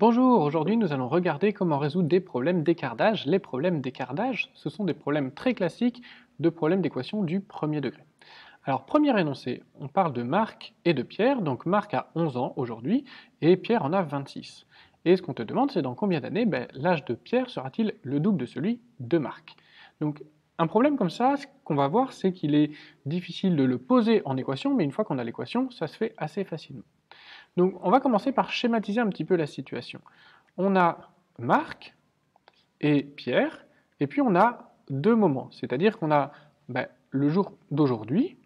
Bonjour, aujourd'hui nous allons regarder comment résoudre des problèmes d'écartage. Les problèmes d'écartage, ce sont des problèmes très classiques de problèmes d'équation du premier degré. Alors, premier énoncé, on parle de Marc et de Pierre. Donc Marc a 11 ans aujourd'hui et Pierre en a 26. Et ce qu'on te demande, c'est dans combien d'années l'âge de Pierre sera-t-il le double de celui de Marc. Donc un problème comme ça, ce qu'on va voir, c'est qu'il est difficile de le poser en équation, mais une fois qu'on a l'équation, ça se fait assez facilement. Donc on va commencer par schématiser un petit peu la situation. On a Marc et Pierre, et puis on a deux moments, c'est-à-dire qu'on a le jour d'aujourd'hui.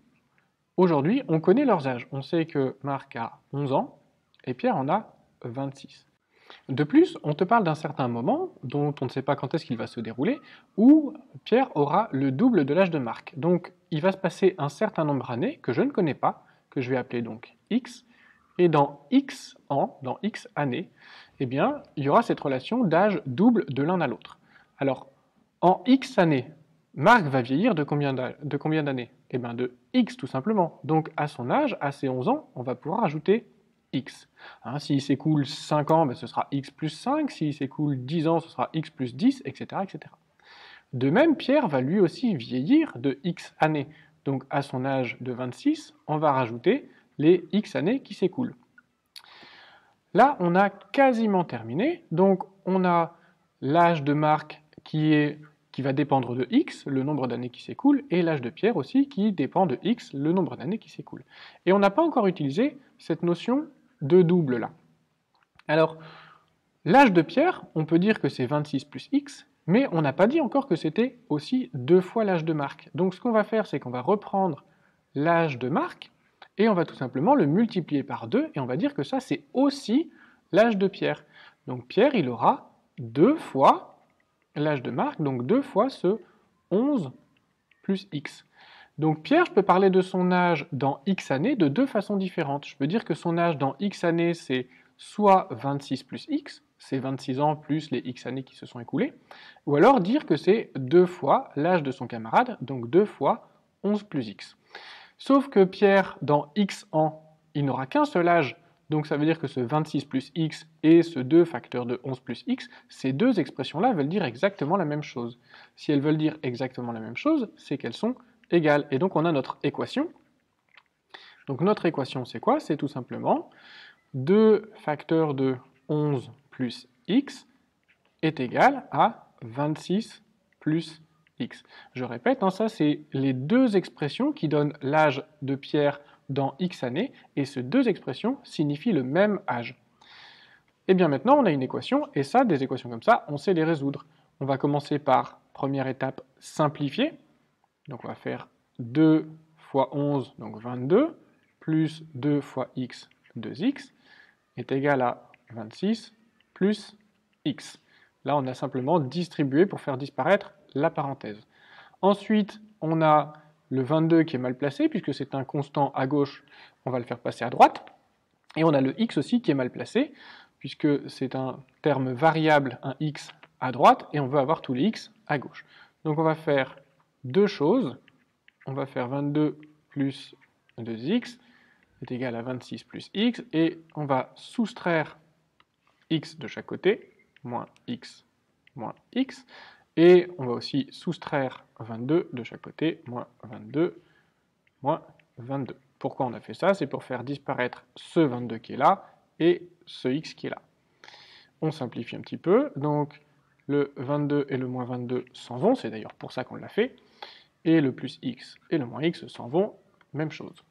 Aujourd'hui, on connaît leurs âges. On sait que Marc a 11 ans et Pierre en a 26. De plus, on te parle d'un certain moment, dont on ne sait pas quand est-ce qu'il va se dérouler, où Pierre aura le double de l'âge de Marc. Donc il va se passer un certain nombre d'années que je ne connais pas, que je vais appeler donc X, et dans X ans, dans X années, eh bien, il y aura cette relation d'âge double de l'un à l'autre. Alors, en X années, Marc va vieillir de combien d'années? Eh bien, de X tout simplement. Donc, à son âge, à ses 11 ans, on va pouvoir ajouter X. S'il s'écoule 5 ans, ce sera X plus 5. S'il s'écoule 10 ans, ce sera X plus 10, etc., etc. De même, Pierre va lui aussi vieillir de X années. Donc, à son âge de 26, on va rajouter les X années qui s'écoulent. Là, on a quasiment terminé. Donc, on a l'âge de Marc qui va dépendre de X, le nombre d'années qui s'écoulent, et l'âge de Pierre aussi qui dépend de X, le nombre d'années qui s'écoulent. Et on n'a pas encore utilisé cette notion de double là. Alors, l'âge de Pierre, on peut dire que c'est 26 plus X, mais on n'a pas dit encore que c'était aussi 2 fois l'âge de Marc. Donc ce qu'on va faire, c'est qu'on va reprendre l'âge de Marc, et on va tout simplement le multiplier par 2, et on va dire que ça, c'est aussi l'âge de Pierre. Donc Pierre, il aura 2 fois l'âge de Marc, donc 2 fois ce 11 plus X. Donc Pierre, je peux parler de son âge dans X années de deux façons différentes. Je peux dire que son âge dans X années, c'est soit 26 plus X, c'est 26 ans plus les X années qui se sont écoulées, ou alors dire que c'est 2 fois l'âge de son camarade, donc 2 fois 11 plus X. Sauf que Pierre, dans X ans, il n'aura qu'un seul âge, donc ça veut dire que ce 26 plus X et ce 2 facteur de 11 plus X, ces deux expressions-là veulent dire exactement la même chose. Si elles veulent dire exactement la même chose, c'est qu'elles sont égales. Et donc on a notre équation. Donc notre équation, c'est quoi? C'est tout simplement 2 facteurs de 11 plus X est égal à 26 plus X. Je répète, ça c'est les deux expressions qui donnent l'âge de Pierre dans X années, et ces deux expressions signifient le même âge. Et bien maintenant, on a une équation, et ça, des équations comme ça, on sait les résoudre. On va commencer par, première étape, simplifier. Donc on va faire 2 fois 11, donc 22, plus 2 fois x, 2x, est égal à 26 plus x. Là, on a simplement distribué pour faire disparaître la parenthèse. Ensuite, on a le 22 qui est mal placé, puisque c'est un constant à gauche, on va le faire passer à droite. Et on a le x aussi qui est mal placé, puisque c'est un terme variable, un x à droite, et on veut avoir tous les x à gauche. Donc on va faire deux choses. On va faire 22 plus 2x est égal à 26 plus x, et on va soustraire x de chaque côté, moins x, et on va aussi soustraire 22 de chaque côté, moins 22, moins 22. Pourquoi on a fait ça? C'est pour faire disparaître ce 22 qui est là, et ce x qui est là. On simplifie un petit peu, donc le 22 et le moins 22 s'en vont, c'est d'ailleurs pour ça qu'on l'a fait, et le plus x et le moins x s'en vont, même chose.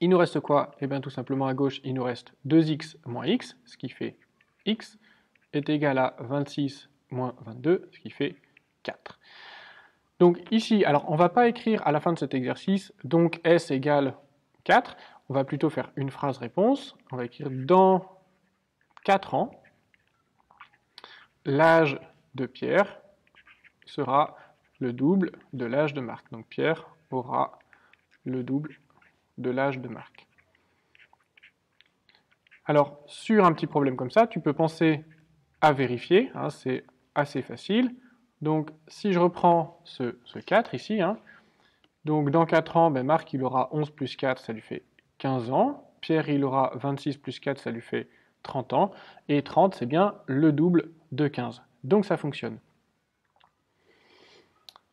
Il nous reste quoi? Eh bien tout simplement à gauche, il nous reste 2x moins x, ce qui fait x, est égal à 26 moins 22, ce qui fait 4. Donc ici, alors on ne va pas écrire à la fin de cet exercice, donc s égale 4, on va plutôt faire une phrase réponse, on va écrire dans 4 ans, l'âge de Pierre sera le double de l'âge de Marc. Donc Pierre aura le double de l'âge de Marc. Alors, sur un petit problème comme ça, tu peux penser à vérifier, c'est assez facile. Donc, si je reprends ce 4 ici, donc dans 4 ans, Marc il aura 11 plus 4, ça lui fait 15 ans. Pierre il aura 26 plus 4, ça lui fait 30 ans, et 30 c'est bien le double de 15. Donc ça fonctionne.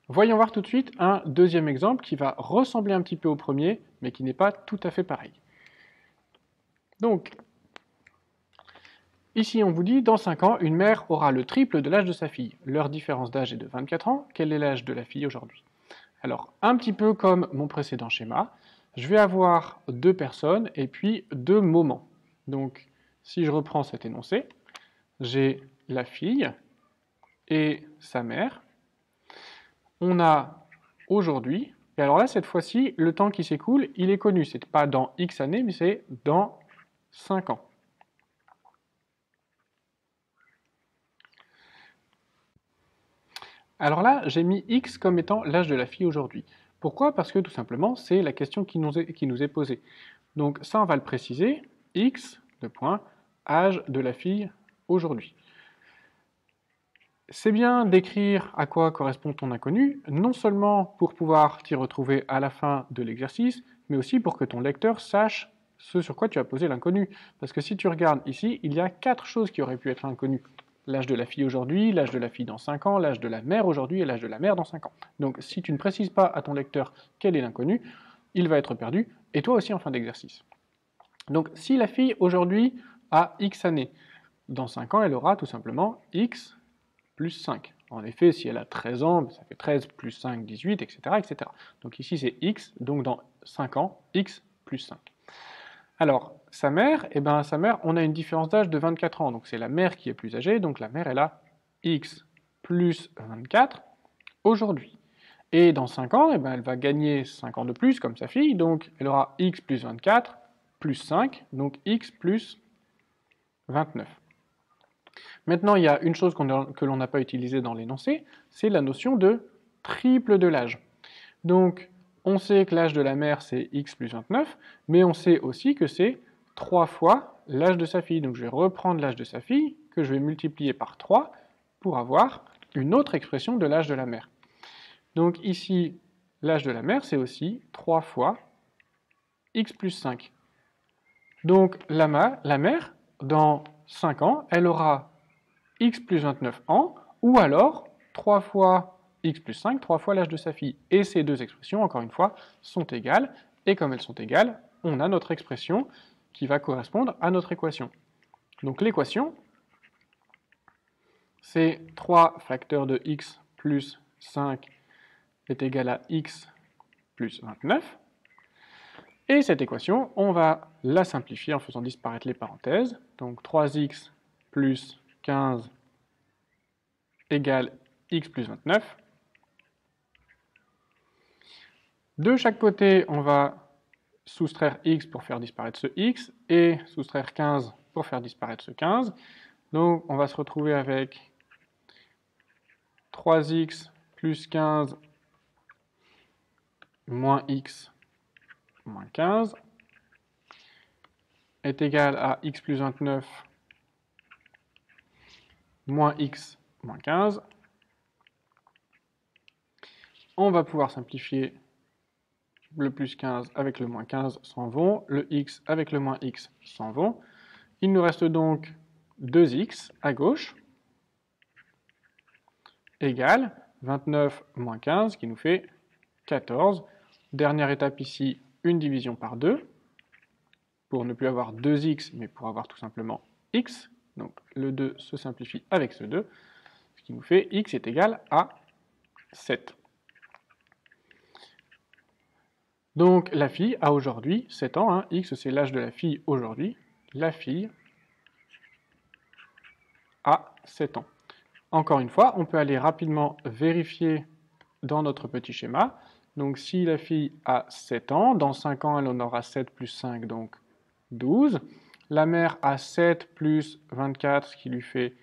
Voyons voir tout de suite un deuxième exemple qui va ressembler un petit peu au premier, mais qui n'est pas tout à fait pareil. Donc, ici on vous dit, dans 5 ans, une mère aura le triple de l'âge de sa fille. Leur différence d'âge est de 24 ans, quel est l'âge de la fille aujourd'hui? Alors, un petit peu comme mon précédent schéma, je vais avoir deux personnes et puis deux moments. Donc, si je reprends cet énoncé, j'ai la fille et sa mère. On a aujourd'hui, et alors là, cette fois-ci, le temps qui s'écoule, il est connu. C'est pas dans X années, mais c'est dans 5 ans. Alors là, j'ai mis X comme étant l'âge de la fille aujourd'hui. Pourquoi? Parce que tout simplement, c'est la question qui nous est posée. Donc ça, on va le préciser. X, âge de la fille aujourd'hui. C'est bien d'écrire à quoi correspond ton inconnu, non seulement pour pouvoir t'y retrouver à la fin de l'exercice, mais aussi pour que ton lecteur sache ce sur quoi tu as posé l'inconnu. Parce que si tu regardes ici, il y a 4 choses qui auraient pu être inconnues. L'âge de la fille aujourd'hui, l'âge de la fille dans 5 ans, l'âge de la mère aujourd'hui et l'âge de la mère dans 5 ans. Donc si tu ne précises pas à ton lecteur quel est l'inconnu, il va être perdu, et toi aussi en fin d'exercice. Donc si la fille aujourd'hui a X années, dans 5 ans elle aura tout simplement X plus 5. En effet, si elle a 13 ans, ça fait 13 plus 5, 18, etc. etc. Donc ici c'est X, donc dans 5 ans, X plus 5. Alors, sa mère, sa mère, on a une différence d'âge de 24 ans, donc c'est la mère qui est plus âgée, donc la mère elle a X plus 24 aujourd'hui. Et dans 5 ans, elle va gagner 5 ans de plus, comme sa fille, donc elle aura X plus 24 plus 5, donc X plus 29. Maintenant, il y a une chose que l'on n'a pas utilisée dans l'énoncé, c'est la notion de triple de l'âge. Donc, on sait que l'âge de la mère, c'est X plus 29, mais on sait aussi que c'est 3 fois l'âge de sa fille. Donc, je vais reprendre l'âge de sa fille, que je vais multiplier par 3, pour avoir une autre expression de l'âge de la mère. Donc, ici, l'âge de la mère, c'est aussi 3 fois X plus 5. Donc, la mère, dans 5 ans, elle aura X plus 29 ans, ou alors 3 fois X plus 5, 3 fois l'âge de sa fille. Et ces deux expressions, encore une fois, sont égales, et comme elles sont égales, on a notre expression qui va correspondre à notre équation. Donc l'équation, c'est 3 facteurs de X plus 5 est égal à X plus 29, et cette équation, on va la simplifier en faisant disparaître les parenthèses, donc 3x plus 15 égale X plus 29. De chaque côté, on va soustraire X pour faire disparaître ce X, et soustraire 15 pour faire disparaître ce 15. Donc on va se retrouver avec 3x plus 15 moins x moins 15 est égal à x plus 29 moins x moins 15. On va pouvoir simplifier. Le plus 15 avec le moins 15 s'en vont, le x avec le moins x s'en vont. Il nous reste donc 2x à gauche, égale 29 moins 15, qui nous fait 14. Dernière étape ici, une division par 2, pour ne plus avoir 2x, mais pour avoir tout simplement x. Donc le 2 se simplifie avec ce 2, ce qui nous fait x est égal à 7. Donc la fille a aujourd'hui 7 ans, hein. X c'est l'âge de la fille aujourd'hui. La fille a 7 ans. Encore une fois, on peut aller rapidement vérifier dans notre petit schéma. Donc si la fille a 7 ans, dans 5 ans elle en aura 7 plus 5, donc 12. La mère a 7 plus 24, ce qui lui fait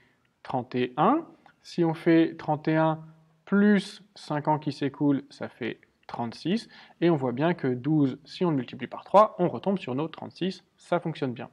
31. Si on fait 31 plus 5 ans qui s'écoulent, ça fait 36. Et on voit bien que 12, si on le multiplie par 3, on retombe sur nos 36. Ça fonctionne bien.